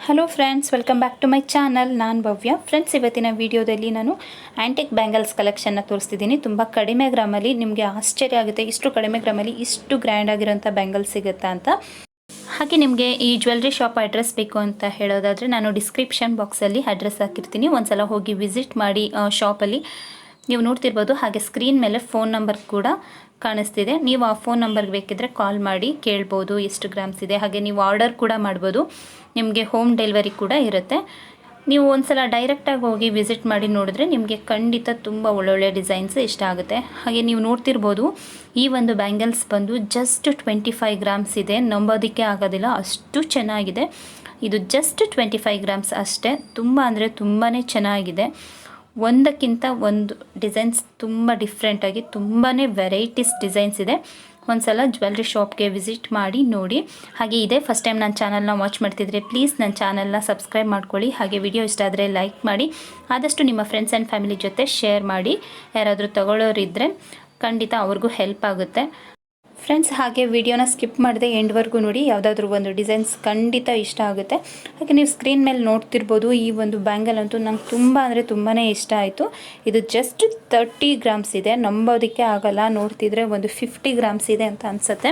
Hello friends, welcome back to my channel. ನಾನು Bhavya. Friends, ಇವತ್ತಿನ ವಿಡಿಯೋದಲ್ಲಿ ನಾನು ಆ್ಯಂಟಿಕ್ ಬ್ಯಾಂಗಲ್ಸ್ ಕಲೆಕ್ಷನ್ನ ತೋರಿಸ್ತಿದ್ದೀನಿ. ತುಂಬ ಕಡಿಮೆ ಗ್ರಾಮಲ್ಲಿ ನಿಮಗೆ ಆಶ್ಚರ್ಯ ಆಗುತ್ತೆ, ಇಷ್ಟು ಕಡಿಮೆ ಗ್ರಾಮಲ್ಲಿ ಇಷ್ಟು ಗ್ರ್ಯಾಂಡ್ ಆಗಿರೋಂಥ ಬ್ಯಾಂಗಲ್ಸ್ ಸಿಗುತ್ತಾ ಅಂತ. ಹಾಗೆ ನಿಮಗೆ ಈ ಜ್ಯುವೆಲ್ರಿ ಶಾಪ್ ಅಡ್ರೆಸ್ ಬೇಕು ಅಂತ ಹೇಳೋದಾದರೆ ನಾನು ಡಿಸ್ಕ್ರಿಪ್ಷನ್ ಬಾಕ್ಸಲ್ಲಿ ಅಡ್ರೆಸ್ ಹಾಕಿರ್ತೀನಿ. ಒಂದ್ಸಲ ಹೋಗಿ ವಿಸಿಟ್ ಮಾಡಿ ಶಾಪಲ್ಲಿ. ನೀವು ನೋಡ್ತಿರ್ಬೋದು, ಹಾಗೆ ಸ್ಕ್ರೀನ್ ಮೇಲೆ ಫೋನ್ ನಂಬರ್ ಕೂಡ ಕಾಣಿಸ್ತಿದೆ. ನೀವು ಆ ಫೋನ್ ನಂಬರ್ಗೆ ಬೇಕಿದ್ರೆ ಕಾಲ್ ಮಾಡಿ ಕೇಳ್ಬೋದು ಎಷ್ಟು ಗ್ರಾಮ್ಸ್ ಇದೆ. ಹಾಗೆ ನೀವು ಆರ್ಡರ್ ಕೂಡ ಮಾಡ್ಬೋದು, ನಿಮಗೆ ಹೋಮ್ ಡೆಲಿವರಿ ಕೂಡ ಇರುತ್ತೆ. ನೀವು ಒಂದ್ಸಲ ಡೈರೆಕ್ಟಾಗಿ ಹೋಗಿ ವಿಸಿಟ್ ಮಾಡಿ ನೋಡಿದ್ರೆ ನಿಮಗೆ ಖಂಡಿತ ತುಂಬ ಒಳ್ಳೊಳ್ಳೆ ಡಿಸೈನ್ಸ್ ಇಷ್ಟ ಆಗುತ್ತೆ. ಹಾಗೆ ನೀವು ನೋಡ್ತಿರ್ಬೋದು, ಈ ಒಂದು ಬ್ಯಾಂಗಲ್ಸ್ ಬಂದು ಜಸ್ಟ್ 25 ಗ್ರಾಮ್ಸ್ ಇದೆ. ನಂಬೋದಕ್ಕೆ ಆಗೋದಿಲ್ಲ, ಅಷ್ಟು ಚೆನ್ನಾಗಿದೆ. ಇದು ಜಸ್ಟ್ 25 ಗ್ರಾಮ್ಸ್ ಅಷ್ಟೇ. ತುಂಬ ಅಂದರೆ ತುಂಬಾ ಚೆನ್ನಾಗಿದೆ. ಒಂದಕ್ಕಿಂತ ಒಂದು ಡಿಸೈನ್ಸ್ ತುಂಬ ಡಿಫ್ರೆಂಟಾಗಿ ತುಂಬಾ ವೆರೈಟೀಸ್ ಡಿಸೈನ್ಸ್ ಇದೆ. ಒಂದ್ಸಲ ಜ್ಯುವೆಲ್ರಿ ಶಾಪ್ಗೆ ವಿಸಿಟ್ ಮಾಡಿ ನೋಡಿ. ಹಾಗೆ ಇದೇ ಫಸ್ಟ್ ಟೈಮ್ ನನ್ನ ಚಾನಲ್ನ ವಾಚ್ ಮಾಡ್ತಿದ್ರೆ ಪ್ಲೀಸ್ ನನ್ನ ಚಾನಲ್ನ ಸಬ್ಸ್ಕ್ರೈಬ್ ಮಾಡ್ಕೊಳ್ಳಿ. ಹಾಗೆ ವಿಡಿಯೋ ಇಷ್ಟ ಆದರೆ ಲೈಕ್ ಮಾಡಿ, ಆದಷ್ಟು ನಿಮ್ಮ ಫ್ರೆಂಡ್ಸ್ ಆ್ಯಂಡ್ ಫ್ಯಾಮಿಲಿ ಜೊತೆ ಶೇರ್ ಮಾಡಿ. ಯಾರಾದರೂ ತಗೊಳ್ಳೋರಿದ್ದರೆ ಖಂಡಿತ ಅವ್ರಿಗೂ ಹೆಲ್ಪ್ ಆಗುತ್ತೆ. ಫ್ರೆಂಡ್ಸ್, ಹಾಗೆ ವಿಡಿಯೋನ ಸ್ಕಿಪ್ ಮಾಡದೆ ಎಂಡ್ವರೆಗೂ ನೋಡಿ. ಯಾವುದಾದ್ರೂ ಒಂದು ಡಿಸೈನ್ಸ್ ಖಂಡಿತ ಇಷ್ಟ ಆಗುತ್ತೆ. ಹಾಗೆ ನೀವು ಸ್ಕ್ರೀನ್ ಮೇಲೆ ನೋಡ್ತಿರ್ಬೋದು, ಈ ಒಂದು ಬ್ಯಾಂಗಲ್ ಅಂತೂ ನಂಗೆ ತುಂಬ ಅಂದರೆ ತುಂಬಾ ಇಷ್ಟ ಆಯಿತು. ಇದು ಜಸ್ಟ್ 30 ಗ್ರಾಮ್ಸ್ ಇದೆ. ನಂಬೋದಕ್ಕೆ ಆಗಲ್ಲ, ನೋಡ್ತಿದ್ರೆ ಒಂದು 50 ಗ್ರಾಮ್ಸ್ ಇದೆ ಅಂತ ಅನಿಸುತ್ತೆ.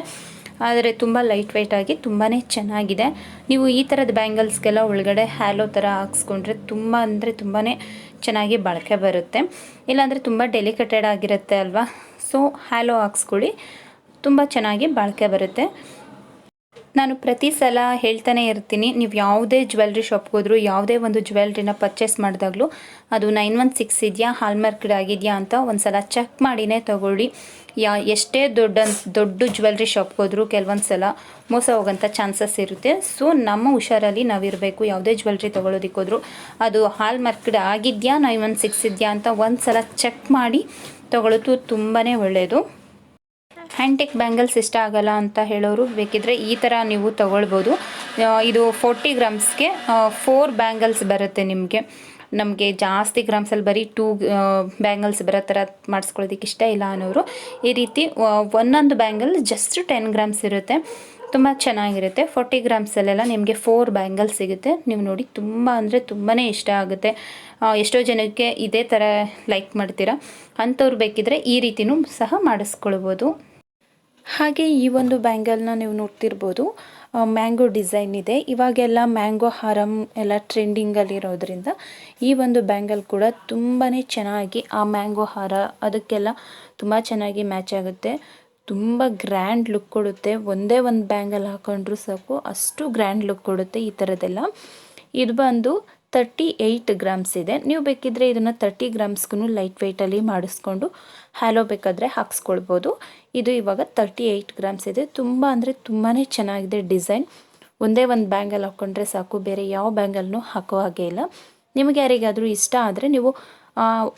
ಆದರೆ ತುಂಬ ಲೈಟ್ ವೆಯ್ಟ್ ಆಗಿ ತುಂಬಾ ಚೆನ್ನಾಗಿದೆ. ನೀವು ಈ ಥರದ ಬ್ಯಾಂಗಲ್ಸ್ಗೆಲ್ಲ ಒಳಗಡೆ ಹ್ಯಾಲೋ ಥರ ಹಾಕ್ಸ್ಕೊಂಡ್ರೆ ತುಂಬ ಅಂದರೆ ತುಂಬಾ ಚೆನ್ನಾಗಿ ಬಳಕೆ ಬರುತ್ತೆ. ಇಲ್ಲಾಂದರೆ ತುಂಬ ಡೆಲಿಕೇಟೆಡ್ ಆಗಿರುತ್ತೆ ಅಲ್ವಾ. ಸೊ ಹ್ಯಾಲೋ ಹಾಕ್ಸ್ಕೊಳ್ಳಿ, ತುಂಬ ಚೆನ್ನಾಗಿ ಬಾಳಿಕೆ ಬರುತ್ತೆ. ನಾನು ಪ್ರತಿ ಸಲ ಹೇಳ್ತಾನೆ ಇರ್ತೀನಿ, ನೀವು ಯಾವುದೇ ಜ್ಯುವೆಲ್ರಿ ಶಾಪ್ಗೆ ಹೋದರೂ ಯಾವುದೇ ಒಂದು ಜ್ಯುವೆಲ್ರಿನ ಪರ್ಚೇಸ್ ಮಾಡಿದಾಗಲೂ ಅದು 916 ಇದೆಯಾ, ಹಾಲ್ಮಾರ್ಕ್ಡ್ ಆಗಿದೆಯಾ ಅಂತ ಒಂದು ಸಲ ಚೆಕ್ ಮಾಡಿನೇ ತೊಗೊಳ್ಳಿ. ಎಷ್ಟೇ ದೊಡ್ಡ ಜ್ಯುವೆಲ್ರಿ ಶಾಪ್ಗೆ ಹೋದರೂ ಕೆಲವೊಂದು ಸಲ ಮೋಸ ಹೋಗೋಂಥ ಚಾನ್ಸಸ್ ಇರುತ್ತೆ. ಸೊ ನಮ್ಮ ಹುಷಾರಲ್ಲಿ ನಾವಿರಬೇಕು. ಯಾವುದೇ ಜ್ಯುವೆಲ್ರಿ ತೊಗೊಳೋದಕ್ಕೆ ಹೋದರೂ ಅದು ಹಾಲ್ಮಾರ್ಕ್ಡ್ ಆಗಿದೆಯಾ, 916 ಇದೆಯಾ ಅಂತ ಒಂದು ಸಲ ಚೆಕ್ ಮಾಡಿ ತೊಗೊಳ್ಳೋದು ತುಂಬಾ ಒಳ್ಳೆಯದು. ಹ್ಯಾಂಟಿಕ್ ಬ್ಯಾಂಗಲ್ಸ್ ಇಷ್ಟ ಆಗಲ್ಲ ಅಂತ ಹೇಳೋರು ಬೇಕಿದ್ರೆ ಈ ಥರ ನೀವು ತೊಗೊಳ್ಬೋದು. ಇದು 40 ಗ್ರಾಮ್ಸ್ಗೆ 4 ಬ್ಯಾಂಗಲ್ಸ್ ಬರುತ್ತೆ ನಿಮಗೆ. ನಮಗೆ ಜಾಸ್ತಿ ಗ್ರಾಮ್ಸಲ್ಲಿ ಬರೀ 2 ಬ್ಯಾಂಗಲ್ಸ್ ಬರೋ ಥರ ಮಾಡಿಸ್ಕೊಳ್ಳೋದಕ್ಕೆ ಇಷ್ಟ ಇಲ್ಲ ಅನ್ನೋರು ಈ ರೀತಿ ಒಂದೊಂದು ಬ್ಯಾಂಗಲ್ ಜಸ್ಟ್ 10 ಗ್ರಾಮ್ಸ್ ಇರುತ್ತೆ. ತುಂಬ ಚೆನ್ನಾಗಿರುತ್ತೆ. 40 ಗ್ರಾಮ್ಸಲ್ಲೆಲ್ಲ ನಿಮಗೆ 4 ಬ್ಯಾಂಗಲ್ಸ್ ಸಿಗುತ್ತೆ. ನೀವು ನೋಡಿ, ತುಂಬ ಅಂದರೆ ತುಂಬಾ ಇಷ್ಟ ಆಗುತ್ತೆ. ಎಷ್ಟೋ ಜನಕ್ಕೆ ಇದೇ ಥರ ಲೈಕ್ ಮಾಡ್ತೀರಾ ಅಂಥವ್ರು ಬೇಕಿದ್ರೆ ಈ ರೀತಿನೂ ಸಹ ಮಾಡಿಸ್ಕೊಳ್ಬೋದು. ಹಾಗೆ ಈ ಒಂದು ಬ್ಯಾಂಗಲ್ನ ನೀವು ನೋಡ್ತಿರ್ಬೋದು, ಮ್ಯಾಂಗೋ ಡಿಸೈನ್ ಇದೆ. ಇವಾಗೆಲ್ಲ ಮ್ಯಾಂಗೋ ಹಾರಮ್ ಎಲ್ಲ ಟ್ರೆಂಡಿಂಗಲ್ಲಿರೋದ್ರಿಂದ ಈ ಒಂದು ಬ್ಯಾಂಗಲ್ ಕೂಡ ತುಂಬಾ ಚೆನ್ನಾಗಿ ಆ ಮ್ಯಾಂಗೋ ಹಾರ ಅದಕ್ಕೆಲ್ಲ ತುಂಬ ಚೆನ್ನಾಗಿ ಮ್ಯಾಚ್ ಆಗುತ್ತೆ. ತುಂಬ ಗ್ರ್ಯಾಂಡ್ ಲುಕ್ ಕೊಡುತ್ತೆ. ಒಂದೇ ಒಂದು ಬ್ಯಾಂಗಲ್ ಹಾಕೊಂಡ್ರೂ ಸಾಕು, ಅಷ್ಟು ಗ್ರ್ಯಾಂಡ್ ಲುಕ್ ಕೊಡುತ್ತೆ ಈ ಥರದ್ದೆಲ್ಲ. ಇದು ಬಂದು 38 ಗ್ರಾಮ್ಸ್ ಇದೆ. ನೀವು ಬೇಕಿದ್ರೆ ಇದನ್ನು 30 ಗ್ರಾಮ್ಸ್ಗೂ ಲೈಟ್ ವೆಯ್ಟಲ್ಲಿ ಮಾಡಿಸ್ಕೊಂಡು ಹ್ಯಾಲೋ ಬೇಕಾದರೆ ಹಾಕ್ಸ್ಕೊಳ್ಬೋದು. ಇದು ಇವಾಗ 38 ಗ್ರಾಮ್ಸ್ ಇದೆ. ತುಂಬ ಅಂದರೆ ತುಂಬಾ ಚೆನ್ನಾಗಿದೆ ಡಿಸೈನ್. ಒಂದೇ ಒಂದು ಬ್ಯಾಂಗಲ್ ಹಾಕ್ಕೊಂಡ್ರೆ ಸಾಕು, ಬೇರೆ ಯಾವ ಬ್ಯಾಂಗಲ್ನೂ ಹಾಕೋ ಹಾಗೆ ಇಲ್ಲ. ನಿಮಗೆ ಯಾರಿಗಾದರೂ ಇಷ್ಟ ಆದರೆ ನೀವು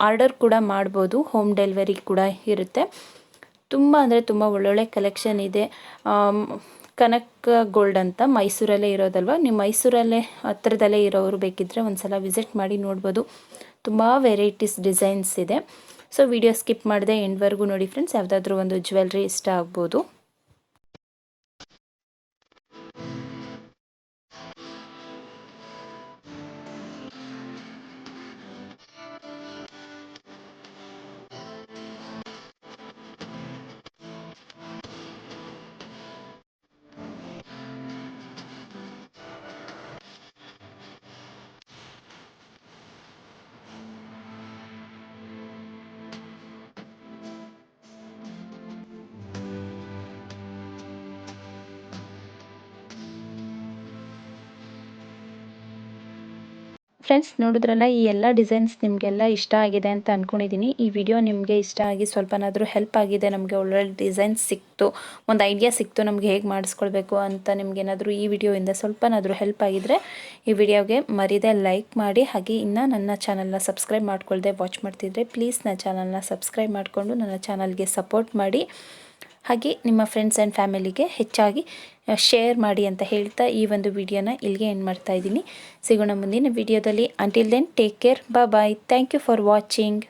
ಆರ್ಡರ್ ಕೂಡ ಮಾಡ್ಬೋದು, ಹೋಮ್ ಡೆಲಿವರಿ ಕೂಡ ಇರುತ್ತೆ. ತುಂಬ ಅಂದರೆ ತುಂಬ ಒಳ್ಳೊಳ್ಳೆ ಕಲೆಕ್ಷನ್ ಇದೆ. ಕನಕ್ ಗೋಲ್ಡ್ ಅಂತ ಮೈಸೂರಲ್ಲೇ ಇರೋದಲ್ವ, ನೀವು ಮೈಸೂರಲ್ಲೇ ಹತ್ತಿರದಲ್ಲೇ ಇರೋರು ಬೇಕಿದ್ದರೆ ಒಂದು ಸಲ ವಿಸಿಟ್ ಮಾಡಿ ನೋಡ್ಬೋದು. ತುಂಬ ವೆರೈಟೀಸ್ ಡಿಸೈನ್ಸ್ ಇದೆ. ಸೊ ವಿಡಿಯೋ ಸ್ಕಿಪ್ ಮಾಡದೆ ಎಂಡ್ವರೆಗೂ ನೋಡಿ ಫ್ರೆಂಡ್ಸ್. ಯಾವುದಾದ್ರೂ ಒಂದು ಜ್ಯುವೆಲ್ರಿ ಇಷ್ಟ ಆಗ್ಬೋದು. ಫ್ರೆಂಡ್ಸ್, ನೋಡಿದ್ರಲ್ಲ, ಈ ಎಲ್ಲ ಡಿಸೈನ್ಸ್ ನಿಮಗೆಲ್ಲ ಇಷ್ಟ ಆಗಿದೆ ಅಂತ ಅಂದ್ಕೊಂಡಿದ್ದೀನಿ. ಈ ವಿಡಿಯೋ ನಿಮಗೆ ಇಷ್ಟ ಆಗಿ ಸ್ವಲ್ಪನಾದರೂ ಹೆಲ್ಪ್ ಆಗಿದೆ, ನಮಗೆ ಒಳ್ಳೊಳ್ಳೆ ಡಿಸೈನ್ಸ್ ಸಿಕ್ತು, ಒಂದು ಐಡಿಯಾ ಸಿಕ್ತು ನಮಗೆ ಹೇಗೆ ಮಾಡಿಸ್ಕೊಳ್ಬೇಕು ಅಂತ. ನಿಮಗೇನಾದರೂ ಈ ವಿಡಿಯೋಯಿಂದ ಸ್ವಲ್ಪನಾದರೂ ಹೆಲ್ಪ್ ಆಗಿದ್ದರೆ ಈ ವಿಡಿಯೋಗೆ ಮರಿದೆ ಲೈಕ್ ಮಾಡಿ. ಹಾಗೆ ಇನ್ನು ನನ್ನ ಚಾನಲ್ನ ಸಬ್ಸ್ಕ್ರೈಬ್ ಮಾಡ್ಕೊಳ್ದೆ ವಾಚ್ ಮಾಡ್ತಿದ್ರೆ ಪ್ಲೀಸ್ ನನ್ನ ಚಾನಲ್ನ ಸಬ್ಸ್ಕ್ರೈಬ್ ಮಾಡಿಕೊಂಡು ನನ್ನ ಚಾನಲ್ಗೆ ಸಪೋರ್ಟ್ ಮಾಡಿ. ಹಾಗೆ ನಿಮ್ಮ ಫ್ರೆಂಡ್ಸ್ ಆ್ಯಂಡ್ ಫ್ಯಾಮಿಲಿಗೆ ಹೆಚ್ಚಾಗಿ ಶೇರ್ ಮಾಡಿ ಅಂತ ಹೇಳ್ತಾ ಈ ಒಂದು ವಿಡಿಯೋನ ಇಲ್ಲಿಗೆ ಎಂಡ್ ಮಾಡ್ತಾ ಇದ್ದೀನಿ. ಸಿಗೋಣ ಮುಂದಿನ ವಿಡಿಯೋದಲ್ಲಿ. Until then take care, bye. Thank you for watching.